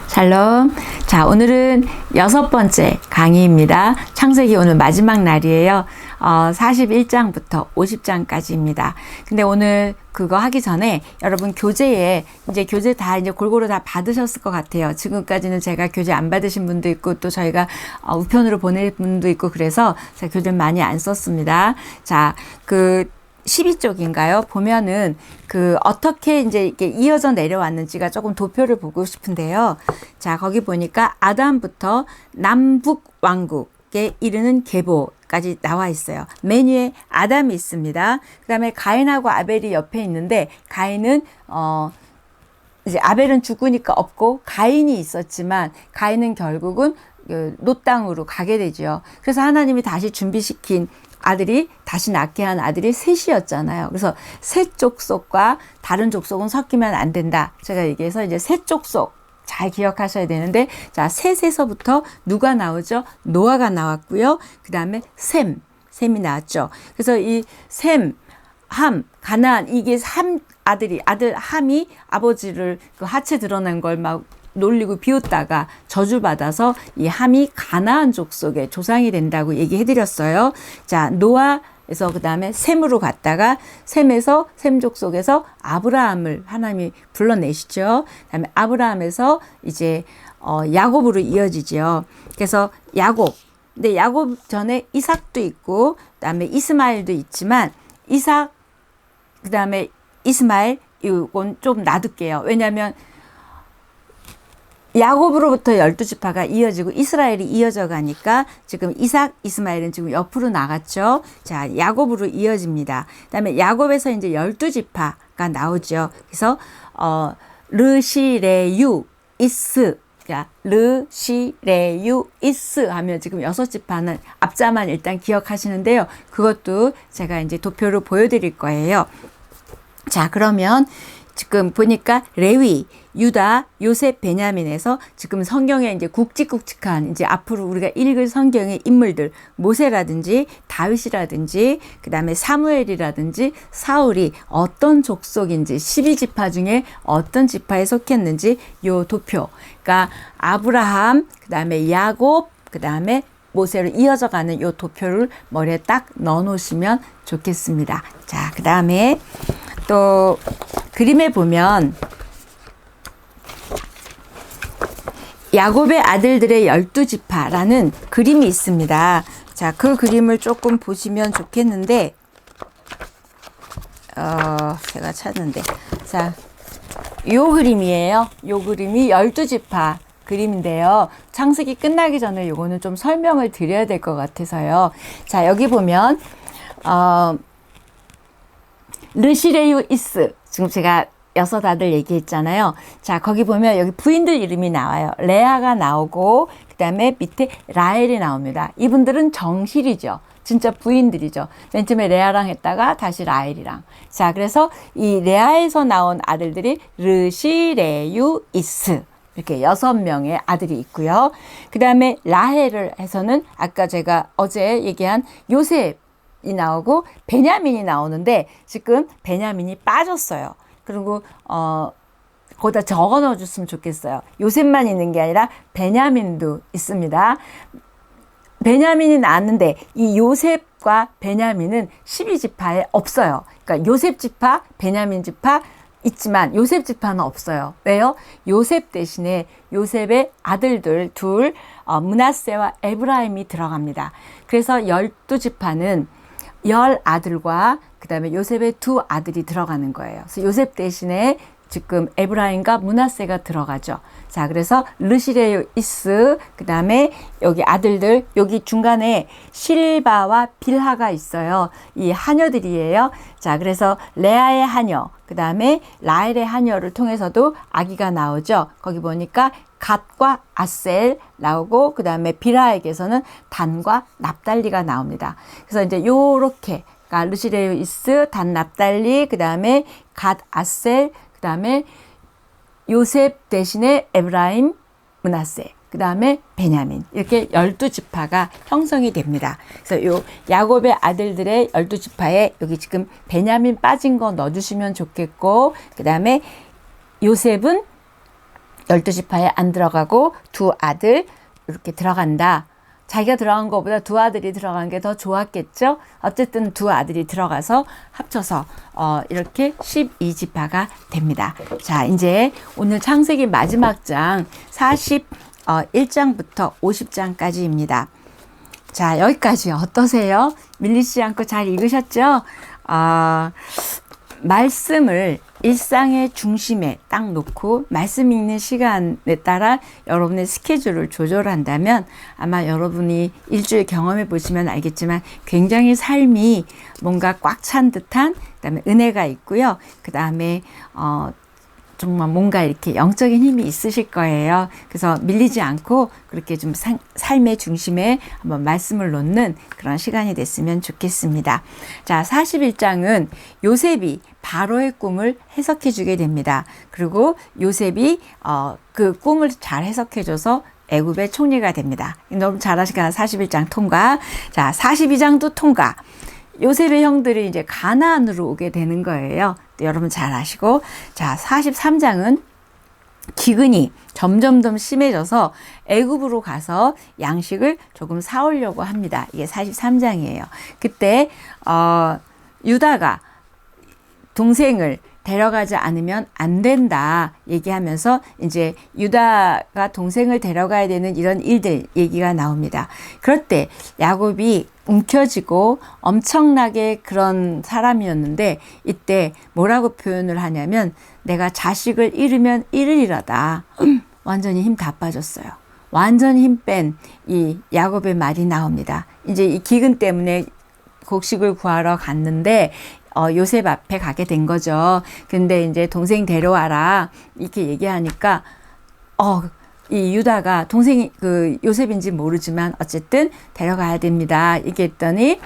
샬롬. 자, 오늘은 6번째 강의입니다. 창세기 오늘 마지막 날이에요. 41장부터 50장까지입니다. 근데 오늘 그거 하기 전에 여러분 교재 다 이제 골고루 다 받으셨을 것 같아요. 지금까지는 제가 교재 안 받으신 분도 있고 또 저희가 우편으로 보낼 분도 있고 그래서 제가 교재를 많이 안 썼습니다. 자, 12쪽인가요? 보면은 어떻게 이제 이렇게 이어져 내려왔는지가 조금 도표를 보고 싶은데요. 자, 거기 보니까 아담부터 남북 왕국에 이르는 계보까지 나와 있어요. 맨 위에 아담이 있습니다. 그 다음에 가인하고 아벨이 옆에 있는데, 가인은, 이제 아벨은 죽으니까 없고, 가인이 있었지만, 가인은 결국은 롯 땅으로 가게 되죠. 그래서 하나님이 다시 준비시킨 아들이 다시 낳게 한 아들이 셋이었잖아요. 그래서 셋 족속과 다른 족속은 섞이면 안 된다. 제가 얘기해서 이제 셋 족속 잘 기억하셔야 되는데, 자, 셋에서부터 누가 나오죠? 노아가 나왔고요. 그 다음에 셈이 나왔죠. 그래서 이 셈, 함, 가나안, 이게 아들 함이 아버지를 하체 드러난 걸 막 놀리고 비웃다가 저주받아서 이 함이 가나안 족속의 조상이 된다고 얘기해드렸어요. 자, 노아에서 그 다음에 셈으로 갔다가 셈에서 셈 족속에서 아브라함을 하나님이 불러내시죠. 그 다음에 아브라함에서 이제 야곱으로 이어지죠. 그래서 근데 야곱 전에 이삭도 있고 그 다음에 이스마엘도 있지만 이삭 그 다음에 이스마엘 이건 좀 놔둘게요. 왜냐하면 야곱으로부터 12지파가 이어지고 이스라엘이 이어져 가니까 지금 이삭, 이스마엘은 지금 옆으로 나갔죠. 자, 야곱으로 이어집니다. 그 다음에 야곱에서 이제 12지파가 나오죠. 그래서, 르시레유, 이스. 자, 르시레유, 이스 하면 지금 6지파는 앞자만 일단 기억하시는데요. 그것도 제가 이제 도표로 보여드릴 거예요. 자, 그러면 지금 보니까 레위, 유다, 요셉, 베냐민에서 지금 성경에 이제 굵직굵직한 이제 앞으로 우리가 읽을 성경의 인물들, 모세라든지 다윗이라든지 그 다음에 사무엘이라든지 사울이 어떤 족속인지 12지파 중에 어떤 지파에 속했는지 요 도표, 그러니까 아브라함, 그 다음에 야곱, 그 다음에 모세로 이어져 가는 요 도표를 머리에 딱 넣어 놓으시면 좋겠습니다. 자, 그 다음에 또 그림에 보면 야곱의 아들들의 12지파라는 그림이 있습니다. 자, 그 그림을 조금 보시면 좋겠는데, 제가 찾는데, 자, 요 그림이에요. 요 그림이 12지파 그림인데요. 창세기 끝나기 전에 요거는 좀 설명을 드려야 될 것 같아서요. 자, 여기 보면, 르시레유 이스. 지금 제가 6 아들 얘기했잖아요. 자, 거기 보면 여기 부인들 이름이 나와요. 레아가 나오고, 그 다음에 밑에 라헬이 나옵니다. 이분들은 정실이죠. 진짜 부인들이죠. 맨 처음에 레아랑 했다가 다시 라헬이랑. 자, 그래서 이 레아에서 나온 아들들이 르시레유 이스. 이렇게 6명의 아들이 있고요. 그 다음에 라헬을 해서는 아까 제가 어제 얘기한 요셉, 이 나오고 베냐민이 나오는데 지금 베냐민이 빠졌어요. 그리고 거기다 적어 넣어줬으면 좋겠어요. 요셉만 있는 게 아니라 베냐민도 있습니다. 베냐민이 나왔는데 이 요셉과 베냐민은 12지파에 없어요. 그러니까 요셉 지파, 베냐민 지파 있지만 요셉 지파는 없어요. 왜요? 요셉 대신에 요셉의 아들들 둘 므낫세와 에브라임이 들어갑니다. 그래서 12지파는 10아들과 그 다음에 요셉의 2 아들이 들어가는 거예요. 그래서 요셉 대신에 지금 에브라임과 므낫세가 들어가죠. 자, 그래서 르시레요 이스, 그 다음에 여기 아들들, 여기 중간에 실바와 빌하가 있어요. 이 하녀들이에요. 자, 그래서 레아의 하녀, 그 다음에 라헬의 하녀를 통해서도 아기가 나오죠. 거기 보니까 갓과 아셀 나오고, 그 다음에 빌하에게서는 단과 납달리가 나옵니다. 그래서 이제 요렇게, 그러니까 르시레요 이스, 단 납달리, 그 다음에 갓 아셀, 그 다음에 요셉 대신에 에브라임, 므낫세, 그 다음에 베냐민, 이렇게 12지파가 형성이 됩니다. 그래서 요 야곱의 아들들의 12지파에 여기 지금 베냐민 빠진 거 넣어주시면 좋겠고, 그 다음에 요셉은 12지파에 안 들어가고 두 아들 이렇게 들어간다. 자기가 들어간 것보다 두 아들이 들어간 게 더 좋았겠죠. 어쨌든 두 아들이 들어가서 합쳐서 이렇게 12지파가 됩니다. 자, 이제 오늘 창세기 마지막 장 41장부터 50장까지입니다. 자, 여기까지 어떠세요? 밀리지 않고 잘 읽으셨죠? 말씀을 일상의 중심에 딱 놓고 말씀 읽는 시간에 따라 여러분의 스케줄을 조절한다면 아마 여러분이 일주일 경험해 보시면 알겠지만 굉장히 삶이 뭔가 꽉 찬 듯한, 그다음에 은혜가 있고요. 그다음에 정말 뭔가 이렇게 영적인 힘이 있으실 거예요. 그래서 밀리지 않고 그렇게 좀 삶의 중심에 한번 말씀을 놓는 그런 시간이 됐으면 좋겠습니다. 자, 41장은 요셉이 바로의 꿈을 해석해 주게 됩니다. 그리고 요셉이 그 꿈을 잘 해석해 줘서 애굽의 총리가 됩니다. 너무 잘하시니까 41장 통과. 자, 42장도 통과. 요셉의 형들이 이제 가나안으로 오게 되는 거예요. 여러분 잘 아시고. 자, 43장은 기근이 점점 더 심해져서 애굽으로 가서 양식을 조금 사오려고 합니다. 이게 43장이에요. 그때 유다가 동생을 데려가지 않으면 안 된다 얘기하면서 이제 유다가 동생을 데려가야 되는 이런 일들 얘기가 나옵니다. 그럴 때 야곱이 움켜쥐고 엄청나게 그런 사람이었는데 이때 뭐라고 표현을 하냐면 내가 자식을 잃으면 잃으리라다. 완전히 힘 다 빠졌어요. 완전히 힘 뺀 이 야곱의 말이 나옵니다. 이제 이 기근 때문에 곡식을 구하러 갔는데 요셉 앞에 가게 된 거죠. 근데 이제 동생 데려와라 이렇게 얘기하니까 이 유다가 동생이 그 요셉인지 모르지만 어쨌든 데려가야 됩니다. 이렇게 했더니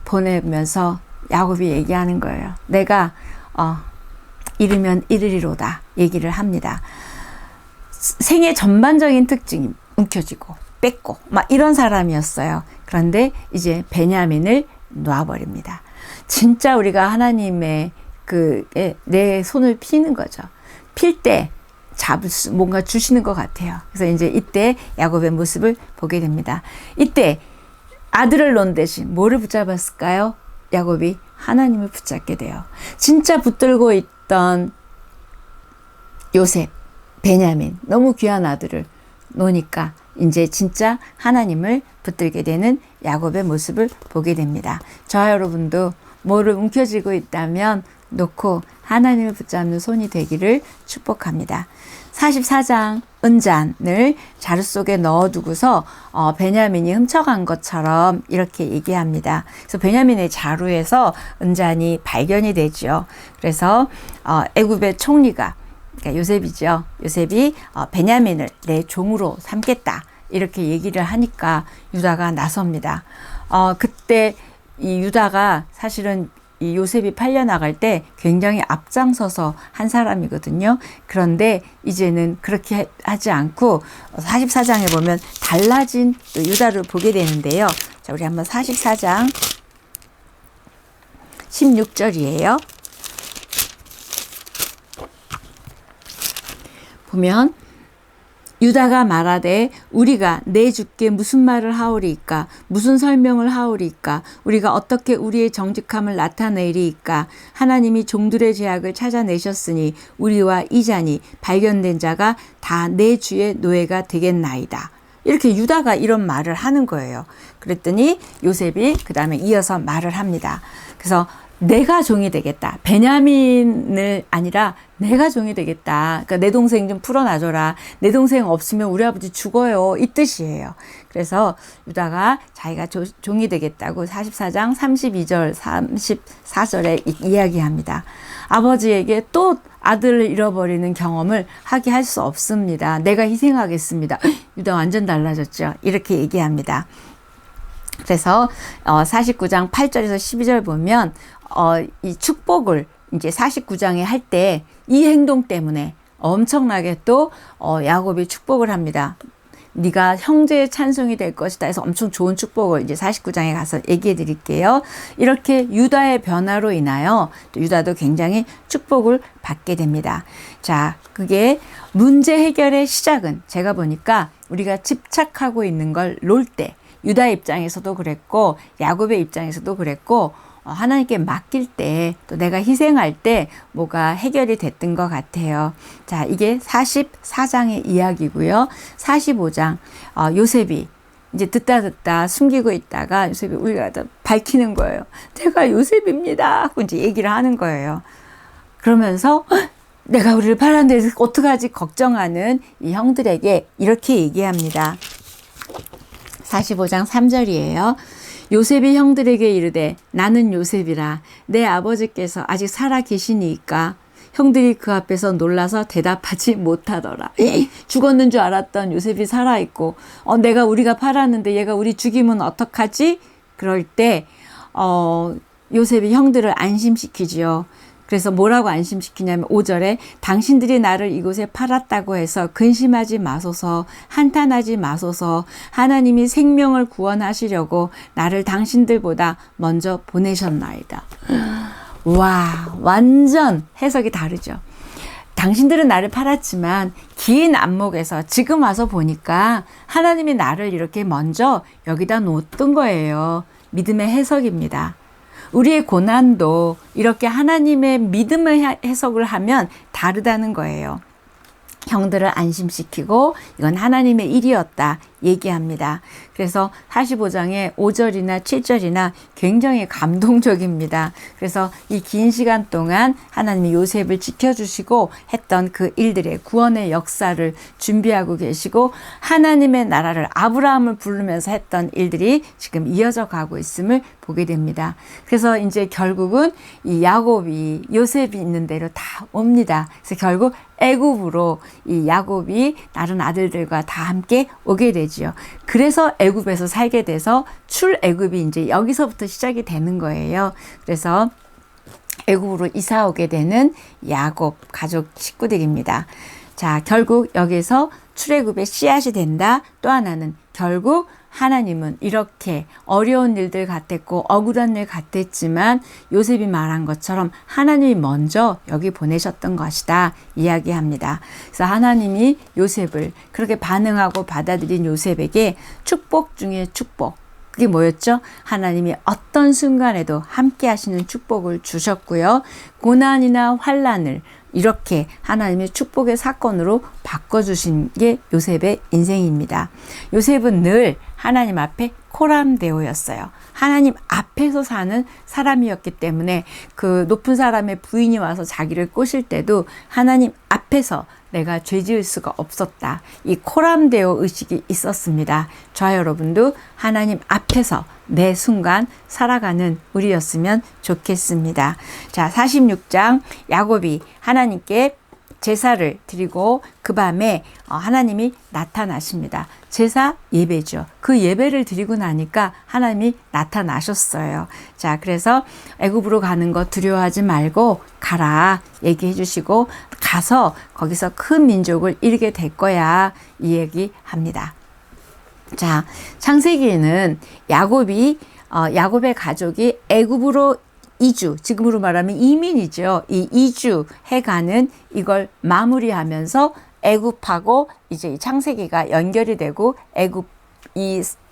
보내면서 야곱이 얘기하는 거예요. 내가 잃으면 잃으리로다 얘기를 합니다. 생의 전반적인 특징이 움켜쥐고 뺏고 막 이런 사람이었어요. 그런데 이제 베냐민을 놔버립니다. 진짜 우리가 하나님의 내 손을 피는 거죠. 필 때 뭔가 주시는 것 같아요. 그래서 이제 이때 야곱의 모습을 보게 됩니다. 이때 아들을 놓은 대신 뭐를 붙잡았을까요? 야곱이 하나님을 붙잡게 돼요. 진짜 붙들고 있던 요셉, 베냐민, 너무 귀한 아들을 놓으니까 이제 진짜 하나님을 붙들게 되는 야곱의 모습을 보게 됩니다. 저와 여러분도 뭐를 움켜쥐고 있다면 놓고 하나님을 붙잡는 손이 되기를 축복합니다. 44장 은잔을 자루 속에 넣어두고서 베냐민이 훔쳐간 것처럼 이렇게 얘기합니다. 그래서 베냐민의 자루에서 은잔이 발견이 되죠. 그래서 애굽의 총리가 그러니까 요셉이죠. 요셉이 베냐민을 내 종으로 삼겠다 이렇게 얘기를 하니까 유다가 나섭니다. 그때 이 유다가 사실은 이 요셉이 팔려나갈 때 굉장히 앞장서서 한 사람이거든요. 그런데 이제는 그렇게 하지 않고 44장에 보면 달라진 유다를 보게 되는데요. 자, 우리 한번 44장 16절이에요. 보면 유다가 말하되 우리가 내 주께 무슨 말을 하오리이까 무슨 설명을 하오리이까 우리가 어떻게 우리의 정직함을 나타내리이까 하나님이 종들의 죄악을 찾아내셨으니 우리와 이 잔이 발견된 자가 다 내 주의 노예가 되겠나이다. 이렇게 유다가 이런 말을 하는 거예요. 그랬더니 요셉이 그 다음에 이어서 말을 합니다. 그래서 내가 종이 되겠다. 베냐민을 아니라 내가 종이 되겠다. 그러니까 내 동생 좀 풀어놔줘라. 내 동생 없으면 우리 아버지 죽어요. 이 뜻이에요. 그래서 유다가 자기가 종이 되겠다고 44장 32절 34절에 이야기합니다. 아버지에게 또 아들을 잃어버리는 경험을 하게 할 수 없습니다. 내가 희생하겠습니다. 유다 완전 달라졌죠. 이렇게 얘기합니다. 그래서 49장 8절에서 12절 보면 이 축복을 이제 49장에 할 때 이 행동 때문에 엄청나게 또 야곱이 축복을 합니다. 네가 형제의 찬송이 될 것이다 해서 엄청 좋은 축복을 이제 49장에 가서 얘기해 드릴게요. 이렇게 유다의 변화로 인하여 유다도 굉장히 축복을 받게 됩니다. 자, 그게 문제 해결의 시작은 제가 보니까 우리가 집착하고 있는 걸 놓을 때, 유다 입장에서도 그랬고 야곱의 입장에서도 그랬고 하나님께 맡길 때, 또 내가 희생할 때 뭐가 해결이 됐던 것 같아요. 자, 이게 44장의 이야기고요. 45장 요셉이 이제 듣다 숨기고 있다가 요셉이 우리가 밝히는 거예요. 제가 요셉입니다 하고 이제 얘기를 하는 거예요. 그러면서 내가 우리를 팔았는데 어떡하지 걱정하는 이 형들에게 이렇게 얘기합니다. 45장 3절이에요. 요셉이 형들에게 이르되 나는 요셉이라 내 아버지께서 아직 살아 계시니까. 형들이 그 앞에서 놀라서 대답하지 못하더라. 죽었는 줄 알았던 요셉이 살아있고 우리가 팔았는데 얘가 우리 죽이면 어떡하지? 그럴 때 요셉이 형들을 안심시키지요. 그래서 뭐라고 안심시키냐면 5절에 당신들이 나를 이곳에 팔았다고 해서 근심하지 마소서, 한탄하지 마소서. 하나님이 생명을 구원하시려고 나를 당신들보다 먼저 보내셨나이다. 와, 완전 해석이 다르죠. 당신들은 나를 팔았지만 긴 안목에서 지금 와서 보니까 하나님이 나를 이렇게 먼저 여기다 놓았던 거예요. 믿음의 해석입니다. 우리의 고난도 이렇게 하나님의 믿음의 해석을 하면 다르다는 거예요. 형들을 안심시키고 이건 하나님의 일이었다 얘기합니다. 그래서 45장의 5절이나 7절이나 굉장히 감동적입니다. 그래서 이 긴 시간 동안 하나님이 요셉을 지켜주시고 했던 그 일들의 구원의 역사를 준비하고 계시고 하나님의 나라를 아브라함을 부르면서 했던 일들이 지금 이어져 가고 있음을 보게 됩니다. 그래서 이제 결국은 이 야곱이 요셉이 있는 대로 다 옵니다. 그래서 결국 애굽으로 이 야곱이 다른 아들들과 다 함께 오게 되지요. 그래서 애굽에서 살게 돼서 출애굽이 이제 여기서부터 시작이 되는 거예요. 그래서 애굽으로 이사 오게 되는 야곱 가족 식구들입니다. 자, 결국 여기서 출애굽의 씨앗이 된다. 또 하나는 결국 하나님은 이렇게 어려운 일들 같았고 억울한 일 같았지만 요셉이 말한 것처럼 하나님이 먼저 여기 보내셨던 것이다 이야기합니다. 그래서 하나님이 요셉을 그렇게 반응하고 받아들인 요셉에게 축복 중에 축복, 그게 뭐였죠? 하나님이 어떤 순간에도 함께 하시는 축복을 주셨고요. 고난이나 환난을 이렇게 하나님의 축복의 사건으로 바꿔주신 게 요셉의 인생입니다. 요셉은 늘 하나님 앞에 코람데오였어요. 하나님 앞에서 사는 사람이었기 때문에 그 높은 사람의 부인이 와서 자기를 꼬실 때도 하나님 앞에서 내가 죄 지을 수가 없었다. 이 코람데오 의식이 있었습니다. 저와 여러분도 하나님 앞에서 매 순간 살아가는 우리였으면 좋겠습니다. 자, 46장 야곱이 하나님께 제사를 드리고 그 밤에 하나님이 나타나십니다. 제사 예배죠. 그 예배를 드리고 나니까 하나님이 나타나셨어요. 자, 그래서 애굽으로 가는 거 두려워하지 말고 가라 얘기해 주시고 가서 거기서 큰 민족을 이루게 될 거야 이 얘기합니다. 자, 창세기에는 야곱의 가족이 애굽으로 이주, 지금으로 말하면 이민이죠. 이 이주해가는 이걸 마무리하면서 애굽하고 이제 창세기가 연결이 되고 애굽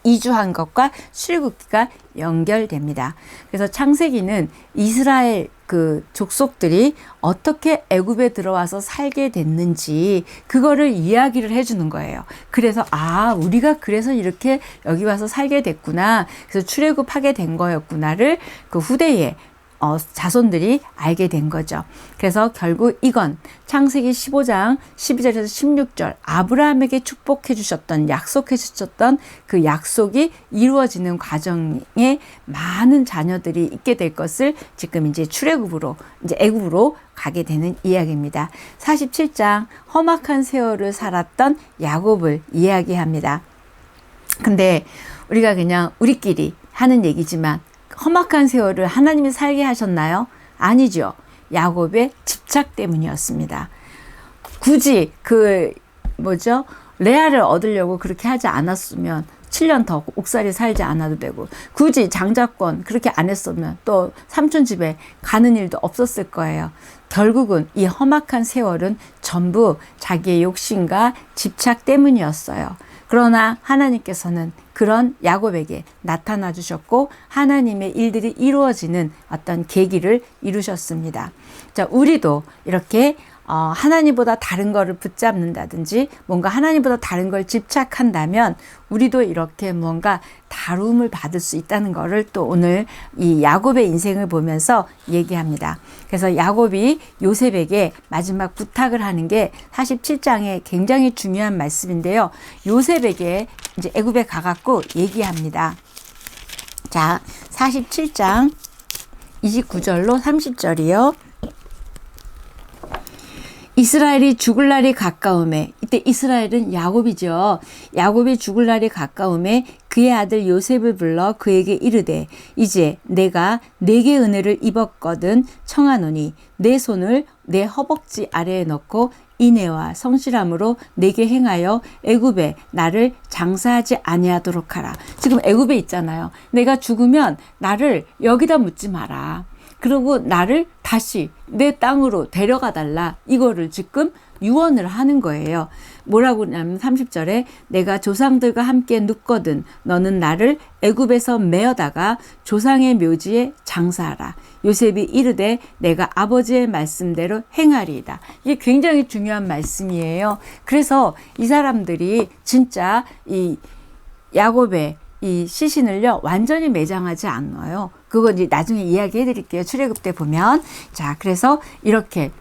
이주한 것과 출애굽기가 연결됩니다. 그래서 창세기는 이스라엘 그 족속들이 어떻게 애굽에 들어와서 살게 됐는지 그거를 이야기를 해주는 거예요. 그래서 우리가 그래서 이렇게 여기 와서 살게 됐구나. 그래서 출애굽하게 된 거였구나를 그 후대에 자손들이 알게 된 거죠. 그래서 결국 이건 창세기 15장 12절에서 16절 아브라함에게 축복해 주셨던 약속해 주셨던 그 약속이 이루어지는 과정에 많은 자녀들이 있게 될 것을 지금 이제 출애굽으로 이제 애굽으로 가게 되는 이야기입니다. 47장 험악한 세월을 살았던 야곱을 이야기합니다. 근데 우리가 그냥 우리끼리 하는 얘기지만 험악한 세월을 하나님이 살게 하셨나요? 아니죠. 야곱의 집착 때문이었습니다. 굳이 레아를 얻으려고 그렇게 하지 않았으면 7년 더 옥살이 살지 않아도 되고, 굳이 장자권 그렇게 안 했으면 또 삼촌 집에 가는 일도 없었을 거예요. 결국은 이 험악한 세월은 전부 자기의 욕심과 집착 때문이었어요. 그러나 하나님께서는 그런 야곱에게 나타나 주셨고 하나님의 일들이 이루어지는 어떤 계기를 이루셨습니다. 자, 우리도 이렇게 하나님보다 다른 거를 붙잡는다든지 뭔가 하나님보다 다른 걸 집착한다면 우리도 이렇게 뭔가 다룸을 받을 수 있다는 거를 또 오늘 이 야곱의 인생을 보면서 얘기합니다. 그래서 야곱이 요셉에게 마지막 부탁을 하는 게 47장에 굉장히 중요한 말씀인데요. 요셉에게 이제 애굽에 가갖고 얘기합니다. 자, 47장 29절로 30절이요. 이스라엘이 죽을 날이 가까움에, 이때 이스라엘은 야곱이죠. 야곱이 죽을 날이 가까움에 그의 아들 요셉을 불러 그에게 이르되 이제 내가 내게 은혜를 입었거든 청하노니 내 손을 내 허벅지 아래에 넣고 인애와 성실함으로 내게 행하여 애굽에 나를 장사하지 아니하도록 하라. 지금 애굽에 있잖아요. 내가 죽으면 나를 여기다 묻지 마라. 그리고 나를 다시 내 땅으로 데려가 달라. 이거를 지금 유언을 하는 거예요. 뭐라고 하냐면 30절에 내가 조상들과 함께 눕거든 너는 나를 애굽에서 메어다가 조상의 묘지에 장사하라. 요셉이 이르되 내가 아버지의 말씀대로 행하리이다. 이게 굉장히 중요한 말씀이에요. 그래서 이 사람들이 진짜 이 야곱의 이 시신을요 완전히 매장하지 않아요. 그거 이제 나중에 이야기해 드릴게요. 출애굽 때 보면. 자, 그래서 이렇게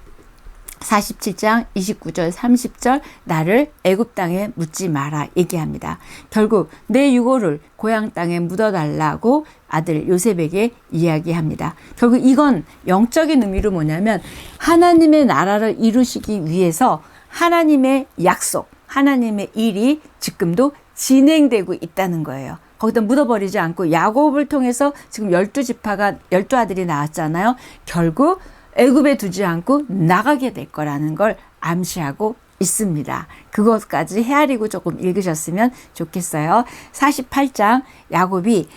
47장 29절 30절 나를 애굽 땅에 묻지 마라 얘기합니다. 결국 내 유고를 고향 땅에 묻어달라고 아들 요셉에게 이야기합니다. 결국 이건 영적인 의미로 뭐냐면 하나님의 나라를 이루시기 위해서 하나님의 약속, 하나님의 일이 지금도 진행되고 있다는 거예요. 거기다 묻어버리지 않고 야곱을 통해서 지금 12지파가 12아들이 나왔잖아요. 결국 애굽에 두지 않고 나가게 될 거라는 걸 암시하고 있습니다. 그것까지 헤아리고 조금 읽으셨으면 좋겠어요. 48장 야곱이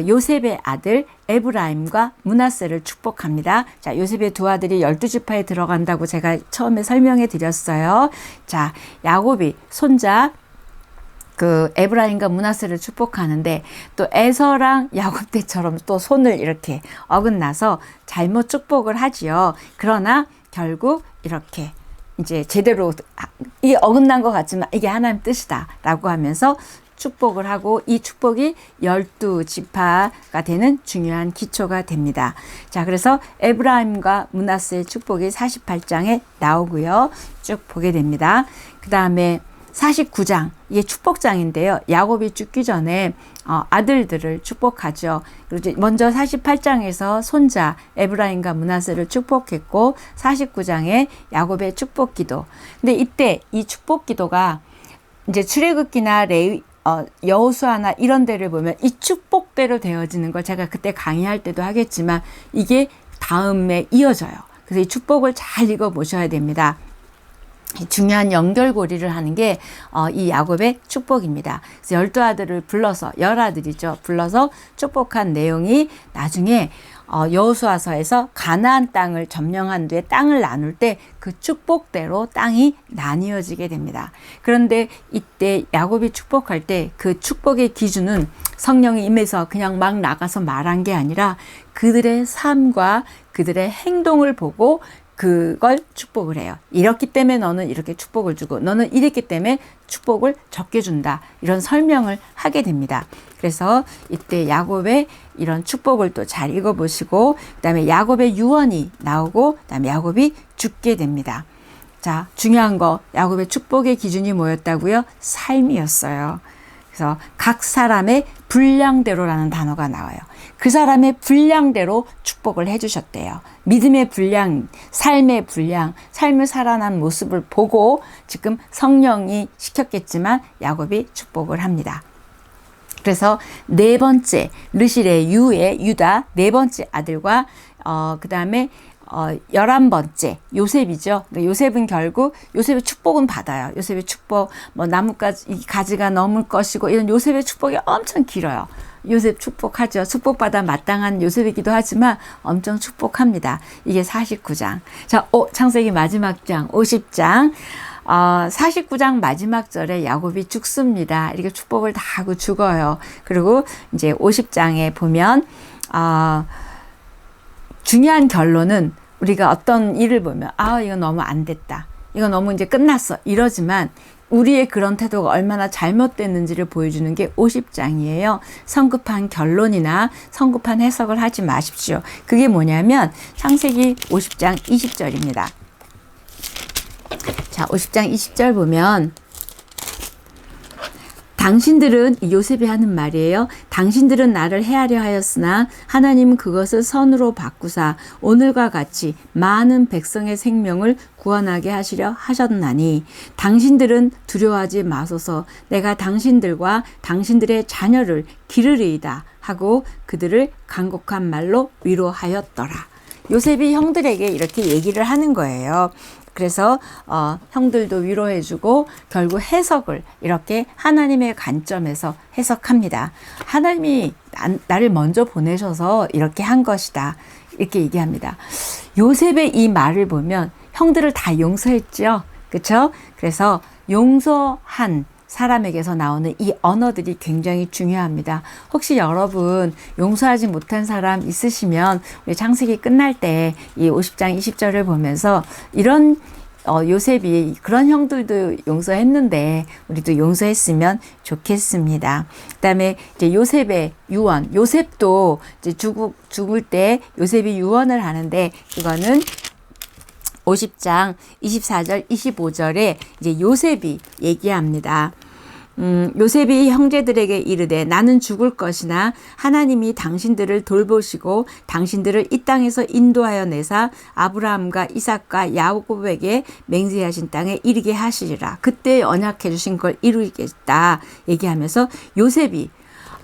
요셉의 아들 에브라임과 므낫세를 축복합니다. 자, 요셉의 두 아들이 12지파에 들어간다고 제가 처음에 설명해 드렸어요. 자, 야곱이 손자 그 에브라임과 므낫세를 축복하는데 또 에서랑 야곱 때처럼 또 손을 이렇게 어긋나서 잘못 축복을 하지요. 그러나 결국 이렇게 이제 제대로 이 어긋난 것 같지만 이게 하나님 뜻이다라고 하면서 축복을 하고 이 축복이 12지파가 되는 중요한 기초가 됩니다. 자, 그래서 에브라임과 므낫세의 축복이 48장에 나오고요. 쭉 보게 됩니다. 그 다음에 49장, 이게 축복장인데요. 야곱이 죽기 전에 아들들을 축복하죠. 그리고 먼저 48장에서 손자 에브라임과 므낫세를 축복했고 49장에 야곱의 축복기도. 근데 이때 이 축복기도가 이제 출애굽기나 여호수아나 이런 데를 보면 이 축복대로 되어지는 걸 제가 그때 강의할 때도 하겠지만 이게 다음에 이어져요. 그래서 이 축복을 잘 읽어 보셔야 됩니다. 중요한 연결고리를 하는 게 이 야곱의 축복입니다. 그래서 12아들을 불러서 10아들이죠. 불러서 축복한 내용이 나중에 여호수아서에서 가나안 땅을 점령한 뒤에 땅을 나눌 때 그 축복대로 땅이 나뉘어지게 됩니다. 그런데 이때 야곱이 축복할 때 그 축복의 기준은 성령이 임해서 그냥 막 나가서 말한 게 아니라 그들의 삶과 그들의 행동을 보고 그걸 축복을 해요. 이렇기 때문에 너는 이렇게 축복을 주고 너는 이랬기 때문에 축복을 적게 준다. 이런 설명을 하게 됩니다. 그래서 이때 야곱의 이런 축복을 또 잘 읽어보시고 그 다음에 야곱의 유언이 나오고 그 다음에 야곱이 죽게 됩니다. 자, 중요한 거 야곱의 축복의 기준이 뭐였다고요? 삶이었어요. 그래서 각 사람의 분량대로라는 단어가 나와요. 그 사람의 분량대로 축복을 해주셨대요. 믿음의 분량, 삶의 분량, 삶을 살아난 모습을 보고 지금 성령이 시켰겠지만 야곱이 축복을 합니다. 그래서 네 번째 르실의 유의 유다 네 번째 아들과 그 다음에 11번째 요셉이죠. 요셉은 결국 요셉의 축복은 받아요. 요셉의 축복, 뭐 나뭇가지 가지가 넘을 것이고 이런 요셉의 축복이 엄청 길어요. 요셉 축복하죠. 축복받아 마땅한 요셉이기도 하지만 엄청 축복합니다. 이게 49장. 자, 창세기 마지막 장 50장. 49장 마지막 절에 야곱이 죽습니다. 이렇게 축복을 다 하고 죽어요. 그리고 이제 50장에 보면 중요한 결론은 우리가 어떤 일을 보면 이거 너무 안 됐다. 이거 너무 이제 끝났어. 이러지만 우리의 그런 태도가 얼마나 잘못됐는지를 보여주는 게 50장이에요. 성급한 결론이나 성급한 해석을 하지 마십시오. 그게 뭐냐면 창세기 50장 20절입니다. 자, 50장 20절 보면 당신들은, 요셉이 하는 말이에요. 당신들은 나를 해하려 하였으나 하나님은 그것을 선으로 바꾸사 오늘과 같이 많은 백성의 생명을 구원하게 하시려 하셨나니 당신들은 두려워하지 마소서. 내가 당신들과 당신들의 자녀를 기르리이다 하고 그들을 간곡한 말로 위로하였더라. 요셉이 형들에게 이렇게 얘기를 하는 거예요. 그래서 형들도 위로해주고 결국 해석을 이렇게 하나님의 관점에서 해석합니다. 하나님이 나를 먼저 보내셔서 이렇게 한 것이다. 이렇게 얘기합니다. 요셉의 이 말을 보면 형들을 다 용서했죠. 그렇죠? 그래서 용서한 사람에게서 나오는 이 언어들이 굉장히 중요합니다. 혹시 여러분 용서하지 못한 사람 있으시면 우리 창세기 끝날 때 이 50장 20절을 보면서 이런 요셉이 그런 형들도 용서했는데 우리도 용서했으면 좋겠습니다. 그다음에 이제 요셉의 유언, 요셉도 이제 죽을 때 요셉이 유언을 하는데 이거는 50장 24절 25절에 이제 요셉이 얘기합니다. 요셉이 형제들에게 이르되 나는 죽을 것이나 하나님이 당신들을 돌보시고 당신들을 이 땅에서 인도하여 내사 아브라함과 이삭과 야곱에게 맹세하신 땅에 이르게 하시리라. 그때 언약해 주신 걸 이루겠다 얘기하면서 요셉이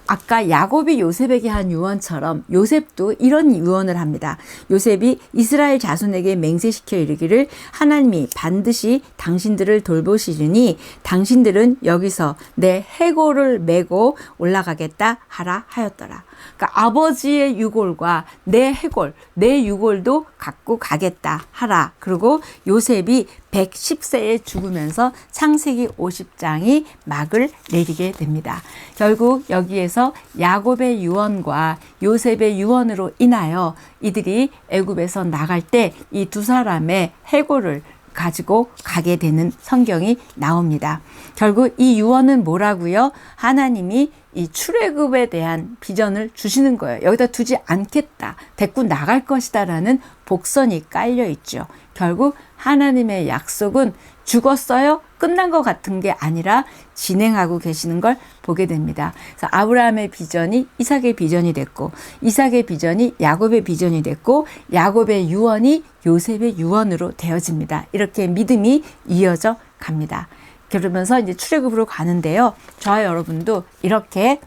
아까 야곱이 요셉에게 한 유언처럼 요셉도 이런 유언을 합니다. 요셉이 이스라엘 자손에게 맹세시켜 이르기를 하나님이 반드시 당신들을 돌보시리니 당신들은 여기서 내 해골을 메고 올라가겠다 하라 하였더라. 그러니까 아버지의 유골과 내 해골, 내 유골도 갖고 가겠다 하라. 그리고 요셉이 110세에 죽으면서 창세기 50장이 막을 내리게 됩니다. 결국 여기에서 야곱의 유언과 요셉의 유언으로 인하여 이들이 애굽에서 나갈 때 이 두 사람의 해골을 가지고 가게 되는 성경이 나옵니다. 결국 이 유언은 뭐라고요? 하나님이 이 출애굽에 대한 비전을 주시는 거예요. 여기다 두지 않겠다. 데리고 나갈 것이다 라는 복선이 깔려 있죠. 결국 하나님의 약속은 죽었어요? 끝난 것 같은 게 아니라 진행하고 계시는 걸 보게 됩니다. 그래서 아브라함의 비전이 이삭의 비전이 됐고 이삭의 비전이 야곱의 비전이 됐고 야곱의 유언이 요셉의 유언으로 되어집니다. 이렇게 믿음이 이어져 갑니다. 그러면서 이제 출애굽으로 가는데요. 저와 여러분도 이렇게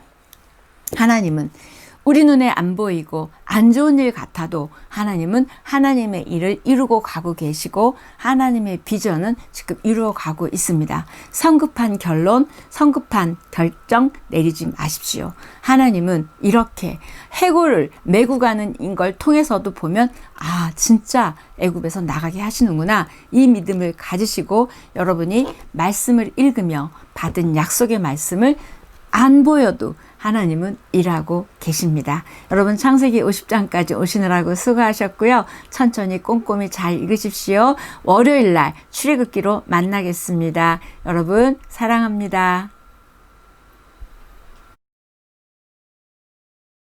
하나님은 우리 눈에 안 보이고 안 좋은 일 같아도 하나님은 하나님의 일을 이루고 가고 계시고 하나님의 비전은 지금 이루어 가고 있습니다. 성급한 결론, 성급한 결정 내리지 마십시오. 하나님은 이렇게 해골을 메고 가는 걸 통해서도 보면 진짜 애굽에서 나가게 하시는구나. 이 믿음을 가지시고 여러분이 말씀을 읽으며 받은 약속의 말씀을 안 보여도 하나님은 일하고 계십니다. 여러분 창세기 50장까지 오시느라고 수고하셨고요. 천천히 꼼꼼히 잘 읽으십시오. 월요일 날 출애굽기로 만나겠습니다. 여러분 사랑합니다.